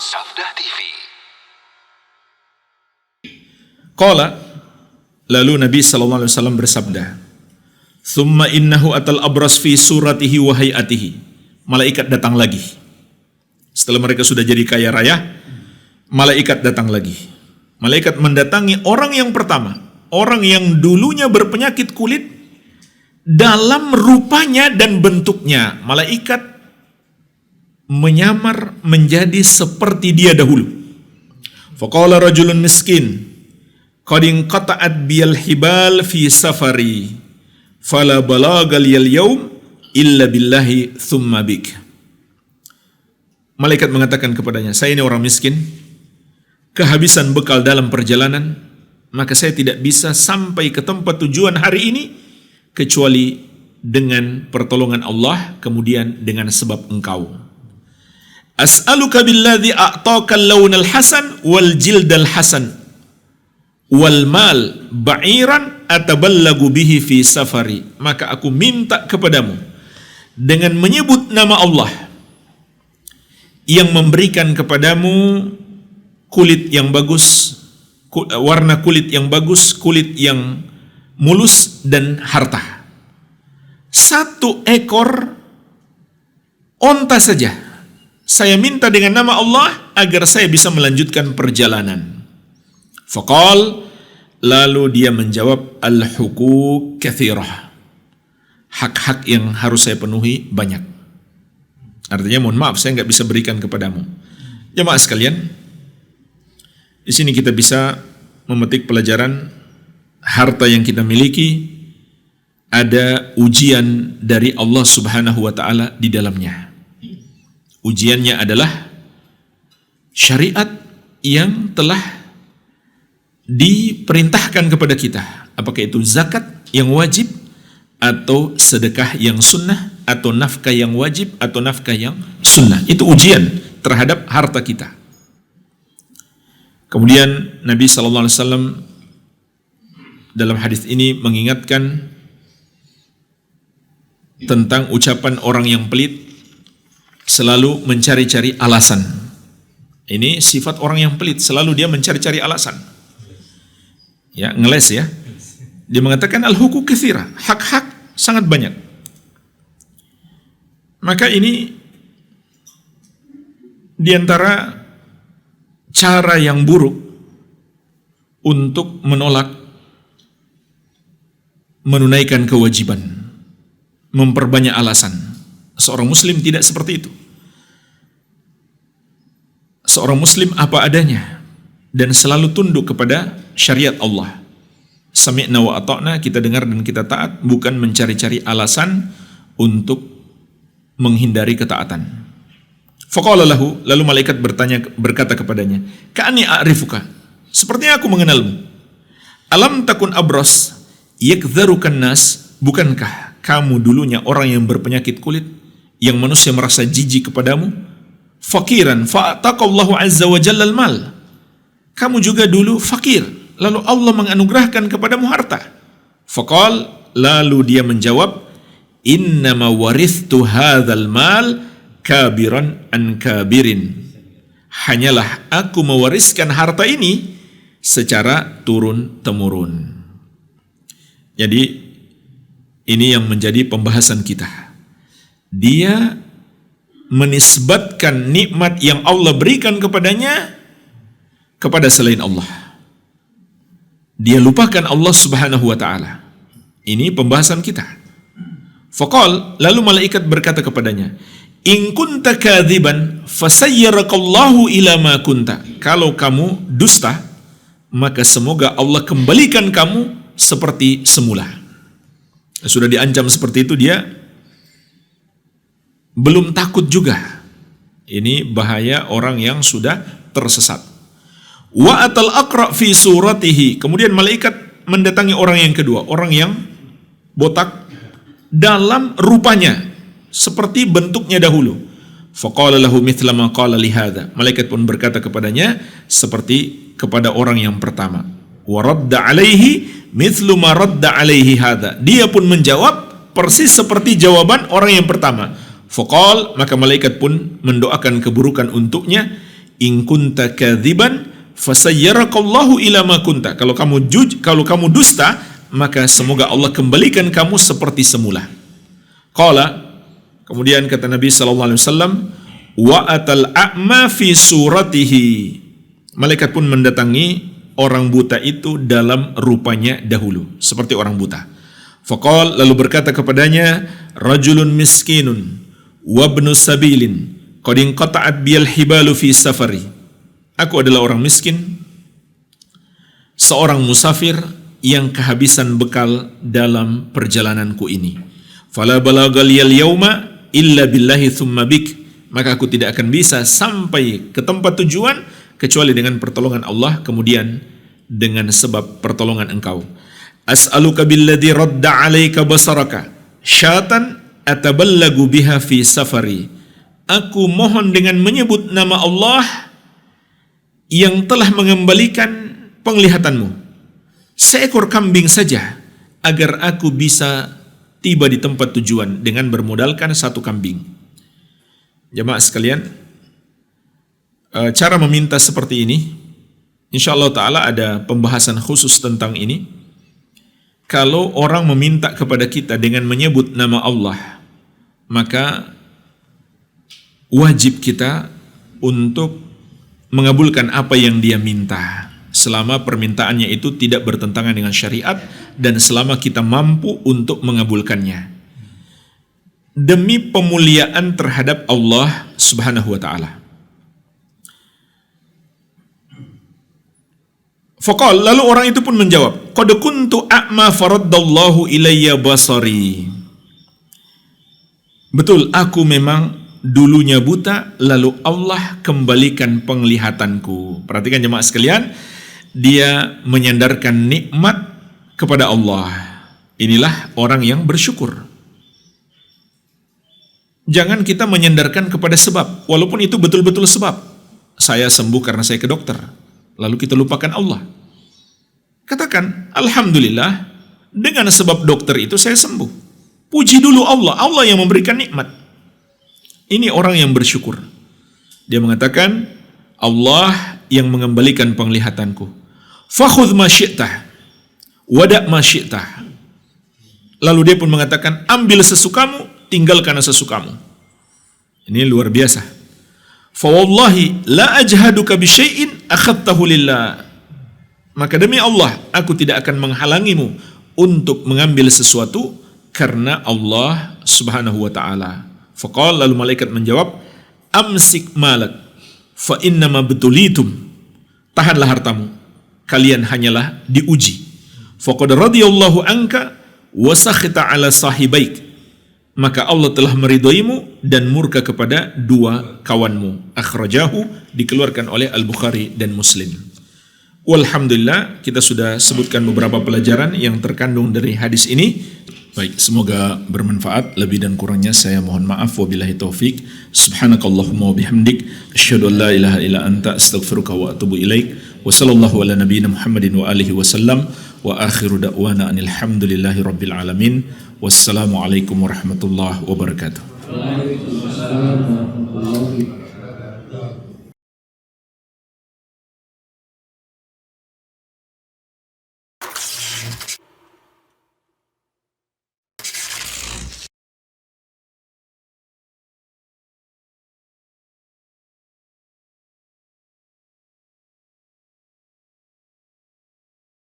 Sabda TV. Qala, lalu Nabi SAW bersabda, "Thumma innahu atal abras fi suratihi wa hayatihi." Malaikat datang lagi. Setelah mereka sudah jadi kaya raya, malaikat datang lagi. Malaikat mendatangi orang yang pertama, orang yang dulunya berpenyakit kulit. Dalam rupanya dan bentuknya, malaikat menyamar menjadi seperti dia dahulu. Faqala rajulun miskin, qad inqata'at biyal hibal fi safari, fala balagal yaum illa billahi thumma bik. Malaikat mengatakan kepadanya, saya ini orang miskin, kehabisan bekal dalam perjalanan, maka saya tidak bisa sampai ke tempat tujuan hari ini kecuali dengan pertolongan Allah, kemudian dengan sebab engkau. As'aluka billadzi a'taka al-lawnal hasan wal jildal hasan wal mal ba'iran ataballagu bihi fi safari. Maka aku minta kepadamu dengan menyebut nama Allah yang memberikan kepadamu kulit yang bagus, warna kulit yang bagus, kulit yang mulus dan harta. 1 ekor onta saja saya minta dengan nama Allah agar saya bisa melanjutkan perjalanan. Faqal, lalu dia menjawab, al-huquq katsirah. Hak-hak yang harus saya penuhi banyak. Artinya, mohon maaf, saya nggak bisa berikan kepadamu. Jemaah sekalian, di sini kita bisa memetik pelajaran harta yang kita miliki ada ujian dari Allah Subhanahu wa taala di dalamnya. Ujiannya adalah syariat yang telah diperintahkan kepada kita. Apakah itu zakat yang wajib, atau sedekah yang sunnah, atau nafkah yang wajib, atau nafkah yang sunnah. Itu ujian terhadap harta kita. Kemudian Nabi SAW dalam hadis ini mengingatkan tentang ucapan orang yang pelit, selalu mencari-cari alasan. Ini sifat orang yang pelit, selalu dia mencari-cari alasan. Ya, ngeles ya. Dia mengatakan al-huquq katsira, hak-hak sangat banyak. Maka ini di antara cara yang buruk untuk menolak menunaikan kewajiban, memperbanyak alasan. Seorang muslim tidak seperti itu. Seorang muslim apa adanya dan selalu tunduk kepada syariat Allah. Sami'na wa ata'na, kita dengar dan kita taat, bukan mencari-cari alasan untuk menghindari ketaatan. Faqala lahu, lalu malaikat berkata kepadanya, ka'ani a'rifuka, sepertinya aku mengenalmu. Alam takun abros yakdharukan nas, bukankah kamu dulunya orang yang berpenyakit kulit, yang manusia merasa jijik kepadamu? Fakiran fa'ataqallahu azza wa jalla al-mal, kamu juga dulu fakir, lalu Allah menganugerahkan kepadamu harta. Faqal, lalu dia menjawab, innama warithtu hadzal mal kabiran an kabirin, hanyalah aku mewariskan harta ini secara turun-temurun. Jadi ini yang menjadi pembahasan kita. Dia menisbatkan nikmat yang Allah berikan kepadanya kepada selain Allah. Dia lupakan Allah Subhanahu wa taala. Ini pembahasan kita. Faqal, lalu malaikat berkata kepadanya, in kunta kadziban fasayyarakallahu ila ma kunta. Kalau kamu dusta, maka semoga Allah kembalikan kamu seperti semula. Sudah diancam seperti itu, dia belum takut juga. Ini bahaya orang yang sudah tersesat. Wa atal aqra fi suratihi, kemudian malaikat mendatangi orang yang kedua, orang yang botak dalam rupanya seperti bentuknya dahulu. Faqala lahu mithla ma qala li hadza, malaikat pun berkata kepadanya seperti kepada orang yang pertama. Wa radda alaihi mithlu ma radda alaihi hadza, dia pun menjawab persis seperti jawaban orang yang pertama. Faqal, maka malaikat pun mendoakan keburukan untuknya. in kunta kadziban fasayyarakallahu ila ma kunta. Kalau kamu dusta, maka semoga Allah kembalikan kamu seperti semula. Qala, kemudian kata Nabi sallallahu alaihi wasallam, wa atal a'ma fi suratihi. Malaikat pun mendatangi orang buta itu dalam rupanya dahulu, seperti orang buta. Faqal, lalu berkata kepadanya, rajulun miskinun wa ibnu sabilin qad inqata'at biyal hibalu fi safari. Aku adalah orang miskin, seorang musafir yang kehabisan bekal dalam perjalananku ini. Fala balagal yauma illa billahi thumma bik. Maka aku tidak akan bisa sampai ke tempat tujuan kecuali dengan pertolongan Allah, kemudian dengan sebab pertolongan engkau. As'aluka billadhi radda alaika basaraka syatan ataballagu biha fi safari. Aku mohon dengan menyebut nama Allah yang telah mengembalikan penglihatanmu, seekor kambing saja, agar aku bisa tiba di tempat tujuan dengan bermodalkan satu kambing. Jamaah sekalian, cara meminta seperti ini, insyaallah ta'ala ada pembahasan khusus tentang ini. Kalau orang meminta kepada kita dengan menyebut nama Allah, maka wajib kita untuk mengabulkan apa yang dia minta, selama permintaannya itu tidak bertentangan dengan syariat dan selama kita mampu untuk mengabulkannya, demi pemuliaan terhadap Allah Subhanahu wa ta'ala. Faqal, lalu orang itu pun menjawab, qad kuntu a'ma faraddallahu ilayya basari. Betul, aku memang dulunya buta, lalu Allah kembalikan penglihatanku. Perhatikan jemaah sekalian, dia menyandarkan nikmat kepada Allah. Inilah orang yang bersyukur. Jangan kita menyandarkan kepada sebab, walaupun itu betul-betul sebab. Saya sembuh karena saya ke dokter, lalu kita lupakan Allah. Katakan, alhamdulillah, dengan sebab dokter itu saya sembuh. Puji dulu Allah, Allah yang memberikan nikmat. Ini orang yang bersyukur. Dia mengatakan, Allah yang mengembalikan penglihatanku. Fakhudh ma syi'tah, wada' ma syi'tah. Lalu dia pun mengatakan, ambil sesukamu, tinggalkan sesukamu. Ini luar biasa. Fa wallahi la ajhaduka bi syai'in akhadtahu lillah. Maka demi Allah, aku tidak akan menghalangimu untuk mengambil sesuatu karena Allah Subhanahu wa ta'ala. Faqal, lalu malaikat menjawab, amsik malak fa innama betulitum. Tahanlah hartamu, kalian hanyalah diuji. Faqad radiyallahu anka wa sakhita ala sahibaik. Maka Allah telah meridhoimu dan murka kepada dua kawanmu. Akhrajahu, dikeluarkan oleh Al-Bukhari dan Muslim. Walhamdulillah, kita sudah sebutkan beberapa pelajaran yang terkandung dari hadis ini. Baik, semoga bermanfaat. Lebih dan kurangnya saya mohon maaf. Wabillahi taufik. Subhanakallahumma wa bihamdik, asyhadu an la ilaha illa anta, astaghfiruka wa atubu ilaik. Wa sallallahu ala nabiyyina Muhammadin wa alihi wasallam. Wa akhiru da'wana anil hamdulillahi rabbil alamin. Wassalamualaikum warahmatullahi wabarakatuh. Waalaikumsalam warahmatullahi wabarakatuh.